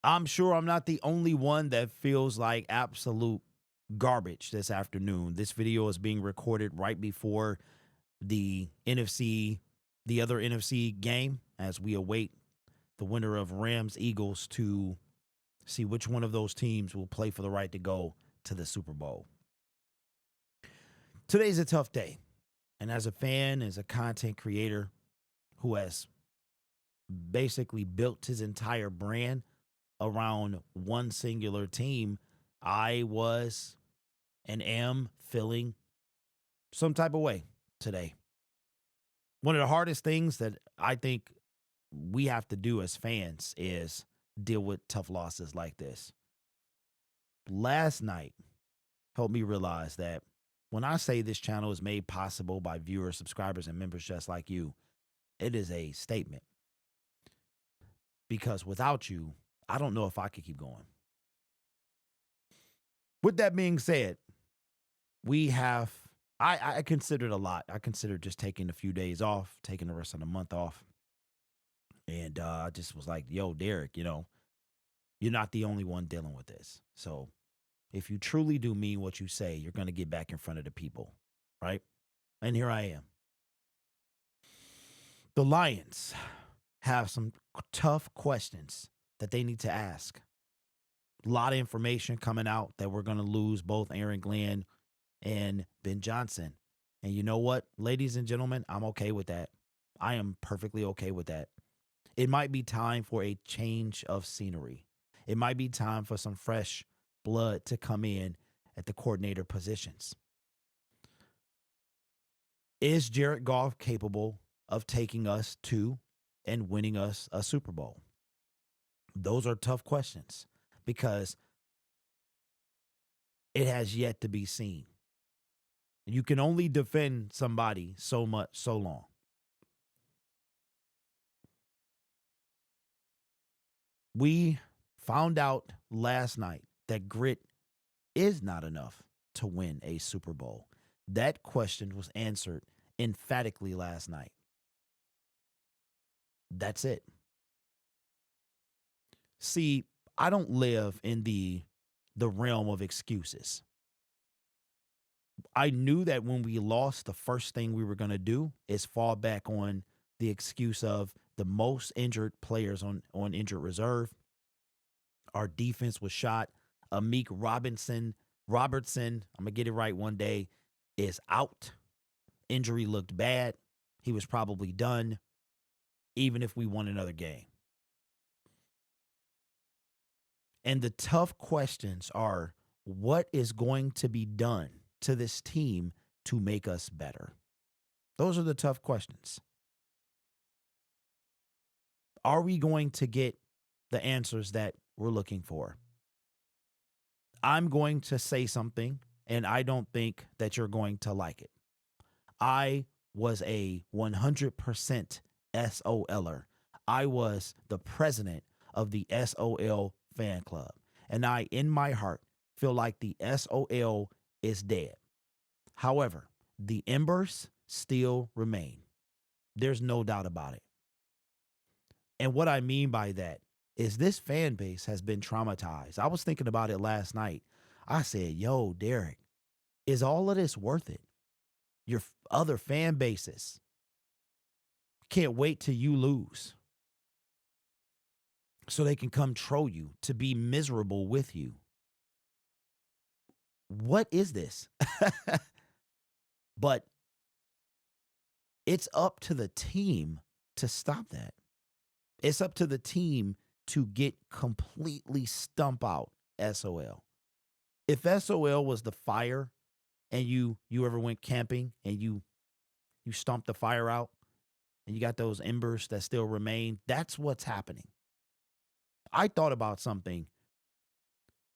I'm sure I'm not the only one that feels like absolute garbage this afternoon. This video is being recorded right before the other NFC game, as we await the winner of Rams Eagles to see which one of those teams will play for the right to go to the Super Bowl. Today's a tough day. And as a fan, as a content creator who has basically built his entire brand around one singular team, I was and am feeling some type of way today. One of the hardest things that I think we have to do as fans is deal with tough losses like this. Last night helped me realize that when I say this channel is made possible by viewers, subscribers, and members just like you, it is a statement. Because without you, I don't know if I could keep going. With that being said, I considered a lot. I considered just taking a few days off, taking the rest of the month off. And I just was like, yo, Derek, you're not the only one dealing with this. So if you truly do mean what you say, you're going to get back in front of the people, right? And here I am. The Lions have some tough questions that they need to ask. A lot of information coming out that we're going to lose both Aaron Glenn and Ben Johnson. And you know what, ladies and gentlemen, I'm okay with that. I am perfectly okay with that. It might be time for a change of scenery. It might be time for some fresh blood to come in at the coordinator positions. Is Jared Goff capable of taking us to and winning us a Super Bowl? Those are tough questions because it has yet to be seen. You can only defend somebody so much, so long. We found out last night that grit is not enough to win a Super Bowl. That question was answered emphatically last night. That's it. See, I don't live in the realm of excuses. I knew that when we lost, the first thing we were going to do is fall back on the excuse of the most injured players on injured reserve. Our defense was shot. Amik Robertson, I'm going to get it right one day, is out. Injury looked bad. He was probably done, even if we won another game. And the tough questions are, what is going to be done to this team to make us better? Those are the tough questions. Are we going to get the answers that we're looking for? I'm going to say something, and I don't think that you're going to like it. I was a 100% SOLer. I was the president of the SOL fan club. And I, in my heart, feel like the SOL is dead. However, the embers still remain. There's no doubt about it. And what I mean by that is this fan base has been traumatized. I was thinking about it last night. I said, yo, Derek, is all of this worth it? Your other fan bases can't wait till you lose so they can come troll you, to be miserable with you. What is this? But it's up to the team to stop that. It's up to the team to get completely stump out SOL. If SOL was the fire and you ever went camping and you stomped the fire out and you got those embers that still remain, that's what's happening. I thought about something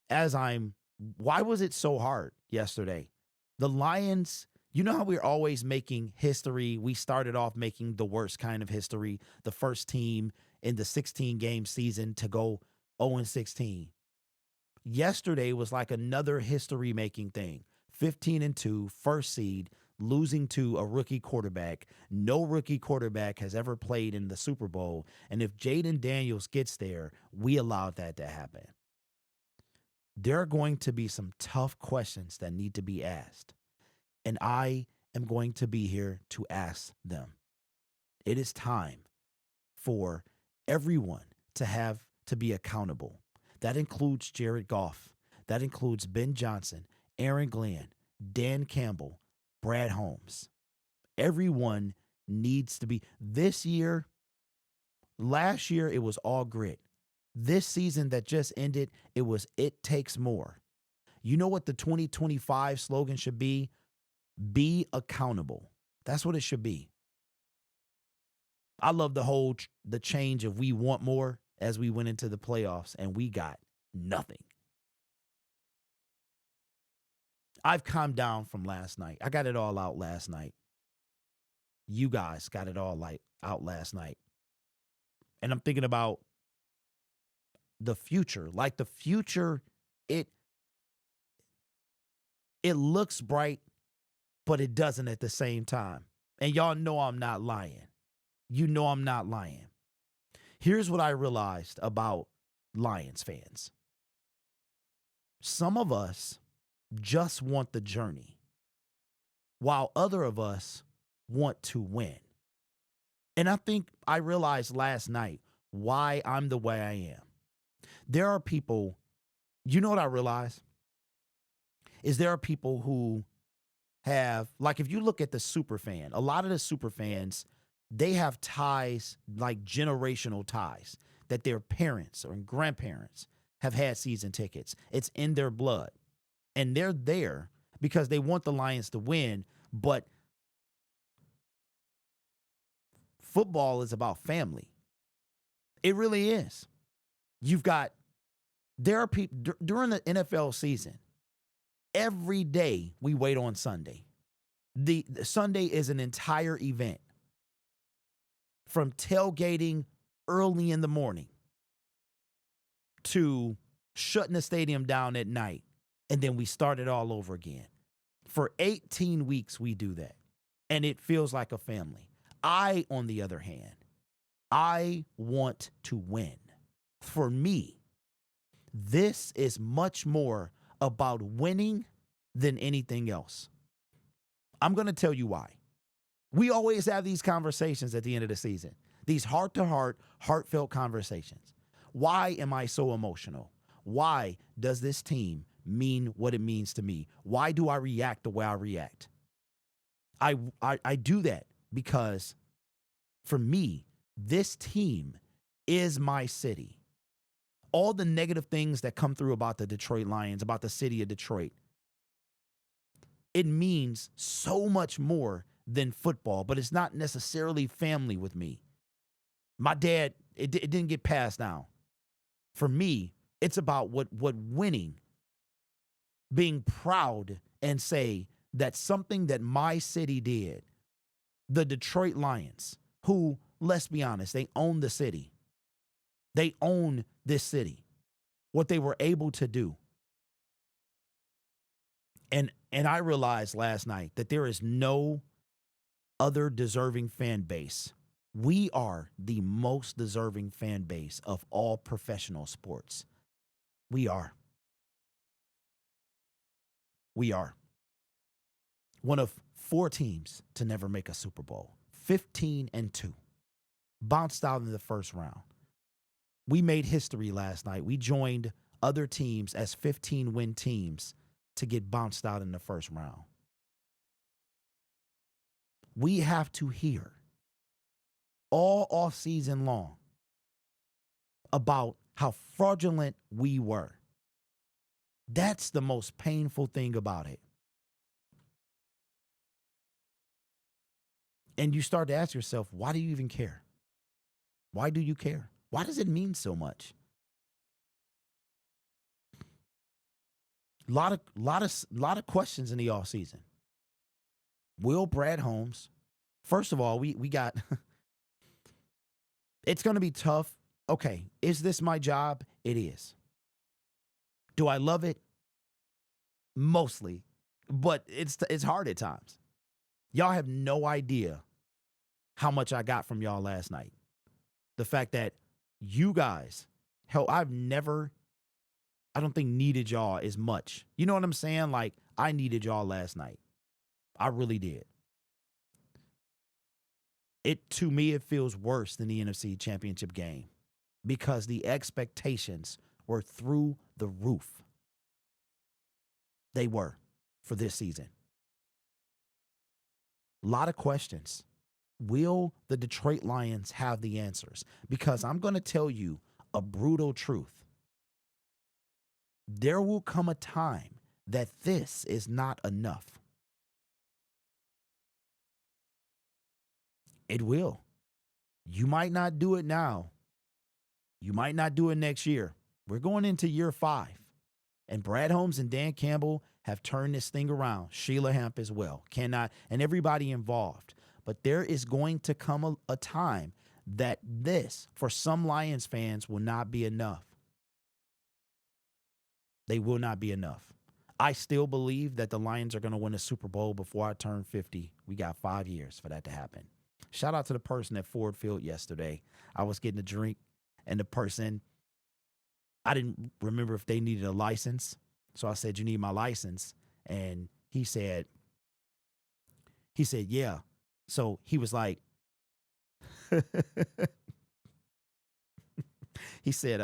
why was it so hard yesterday? The Lions, you know how we're always making history? We started off making the worst kind of history, the first team in the 16-game season to go 0-16. Yesterday was like another history-making thing. 15-2, first seed, losing to a rookie quarterback. No rookie quarterback has ever played in the Super Bowl. And if Jaden Daniels gets there, we allowed that to happen. There are going to be some tough questions that need to be asked. And I am going to be here to ask them. It is time for everyone to be accountable. That includes Jared Goff. That includes Ben Johnson, Aaron Glenn, Dan Campbell, Brad Holmes. Everyone needs to be. Last year, it was all grit. This season that just ended, it takes more. You know what the 2025 slogan should be? Be accountable. That's what it should be. I love the change of we want more as we went into the playoffs and we got nothing. I've calmed down from last night. I got it all out last night. You guys got it all out last night. And I'm thinking about the future. Like the future, it looks bright, but it doesn't at the same time. And y'all know I'm not lying. You know I'm not lying. Here's what I realized about Lions fans. Some of us just want the journey, while other of us want to win. And I think I realized last night why I'm the way I am. There are people, you know what I realized? Is there are people who have, like if you look at the super fan, a lot of the super fans, they have ties, like generational ties, that their parents or grandparents have had season tickets. It's in their blood. And they're there because they want the Lions to win, but football is about family. It really is. There are people during the NFL season, every day we wait on Sunday. The Sunday is an entire event, from tailgating early in the morning to shutting the stadium down at night. And then we start it all over again. For 18 weeks, we do that. And it feels like a family. I, on the other hand, I want to win. For me, this is much more about winning than anything else. I'm going to tell you why. We always have these conversations at the end of the season. These heart-to-heart, heartfelt conversations. Why am I so emotional? Why does this team mean what it means to me? Why do I react the way I react? I do that because for me, this team is my city. All the negative things that come through about the Detroit Lions, about the city of Detroit, it means so much more than football, but it's not necessarily family with me. My dad, it didn't get passed down. For me, it's about what winning, being proud and say that something that my city did, the Detroit Lions, who, let's be honest, they own the city. They own this city, what they were able to do. And I realized last night that there is no other deserving fan base. We are the most deserving fan base of all professional sports. We are. We are. One of 4 teams to never make a Super Bowl. 15-2. Bounced out in the first round. We made history last night. We joined other teams as 15-win teams to get bounced out in the first round. We have to hear all offseason long about how fraudulent we were. That's the most painful thing about it. And you start to ask yourself, why do you even care? Why do you care? Why does it mean so much? Lot of questions in the offseason. Will Brad Holmes? First of all, we got it's going to be tough. Okay, is this my job? It is. Do I love it? Mostly, but it's hard at times. Y'all have no idea how much I got from y'all last night. The fact that you guys, hell, I don't think needed y'all as much. You know what I'm saying? Like, I needed y'all last night. I really did. To me, it feels worse than the NFC Championship game because the expectations were through the roof. They were for this season. A lot of questions. Will the Detroit Lions have the answers? Because I'm going to tell you a brutal truth. There will come a time that this is not enough. It will. You might not do it now. You might not do it next year. We're going into year 5. And Brad Holmes and Dan Campbell have turned this thing around. Sheila Hamp as well. And everybody involved. But there is going to come a time that this, for some Lions fans, will not be enough. They will not be enough. I still believe that the Lions are going to win a Super Bowl before I turn 50. We got 5 years for that to happen. Shout out to the person at Ford Field yesterday. I was getting a drink, and the person, I didn't remember if they needed a license. So I said, "You need my license?" And he said, "Yeah." So he was like, he said,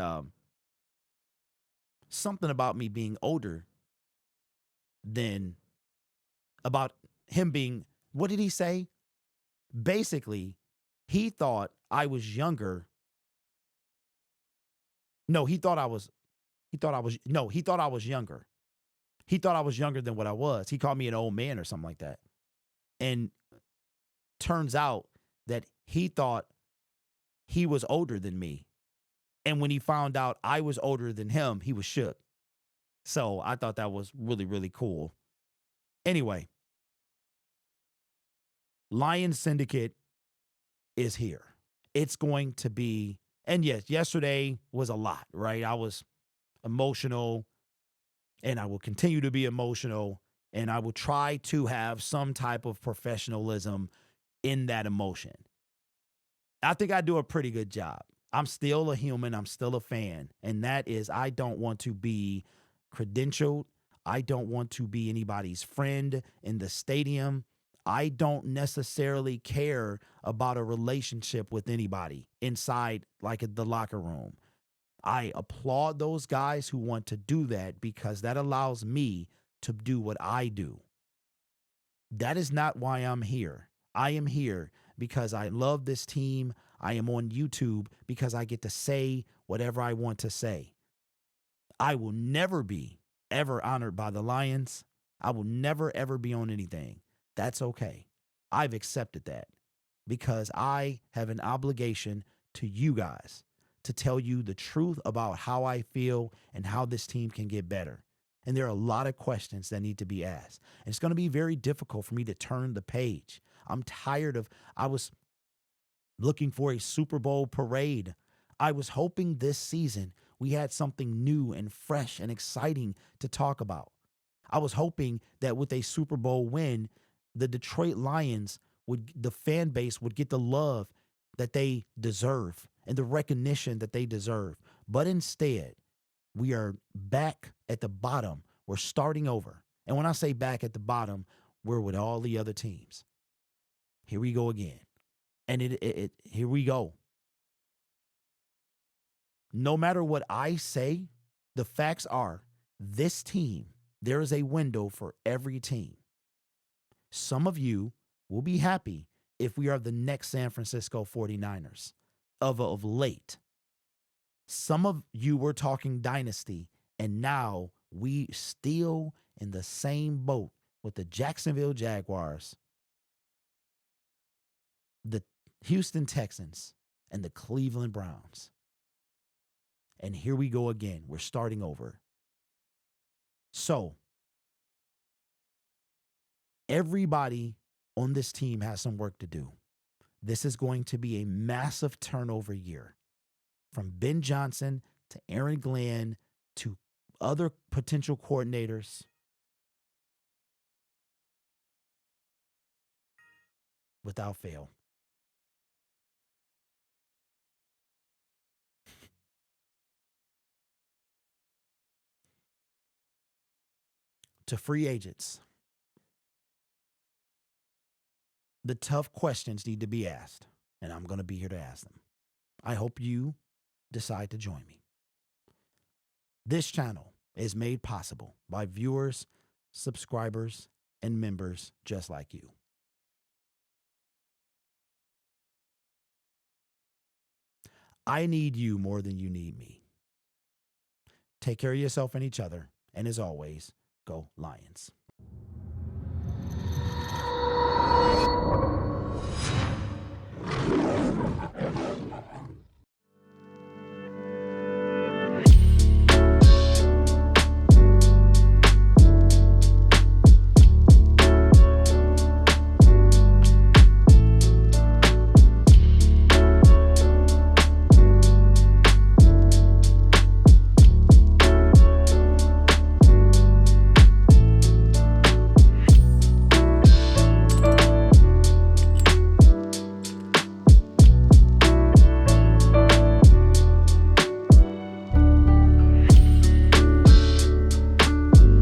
something about me being older than, about him being, what did he say? Basically, he thought I was younger. No, he thought I was younger. He thought I was younger than what I was. He called me an old man or something like that. And turns out that he thought he was older than me. And when he found out I was older than him, he was shook. So I thought that was really, really cool. Anyway, Lions Syndicate is here. It's going to be, and yes, yesterday was a lot, right? I was emotional, and I will continue to be emotional, and I will try to have some type of professionalism in that emotion. I think I do a pretty good job. I'm still a human. I'm still a fan. And that is, I don't want to be credentialed. I don't want to be anybody's friend in the stadium. I don't necessarily care about a relationship with anybody inside, like the locker room. I applaud those guys who want to do that because that allows me to do what I do. That is not why I'm here. I am here because I love this team. I am on YouTube because I get to say whatever I want to say. I will never be ever honored by the Lions. I will never, ever be on anything. That's okay. I've accepted that because I have an obligation to you guys to tell you the truth about how I feel and how this team can get better. And there are a lot of questions that need to be asked. And it's going to be very difficult for me to turn the page. I'm tired of, I was looking for a Super Bowl parade. I was hoping this season we had something new and fresh and exciting to talk about. I was hoping that with a Super Bowl win, the Detroit Lions the fan base would get the love that they deserve and the recognition that they deserve. But instead, we are back at the bottom. We're starting over. And when I say back at the bottom, we're with all the other teams. Here we go again. And here we go. No matter what I say, the facts are this team, there is a window for every team. Some of you will be happy if we are the next San Francisco 49ers of late. Some of you were talking dynasty, and now we still in the same boat with the Jacksonville Jaguars, the Houston Texans, and the Cleveland Browns. And here we go again. We're starting over. So, everybody on this team has some work to do. This is going to be a massive turnover year. From Ben Johnson to Aaron Glenn to other potential coordinators. without fail. To free agents, the tough questions need to be asked, and I'm going to be here to ask them. I hope you decide to join me. This channel is made possible by viewers, subscribers, and members just like you. I need you more than you need me. Take care of yourself and each other, and as always, go Lions.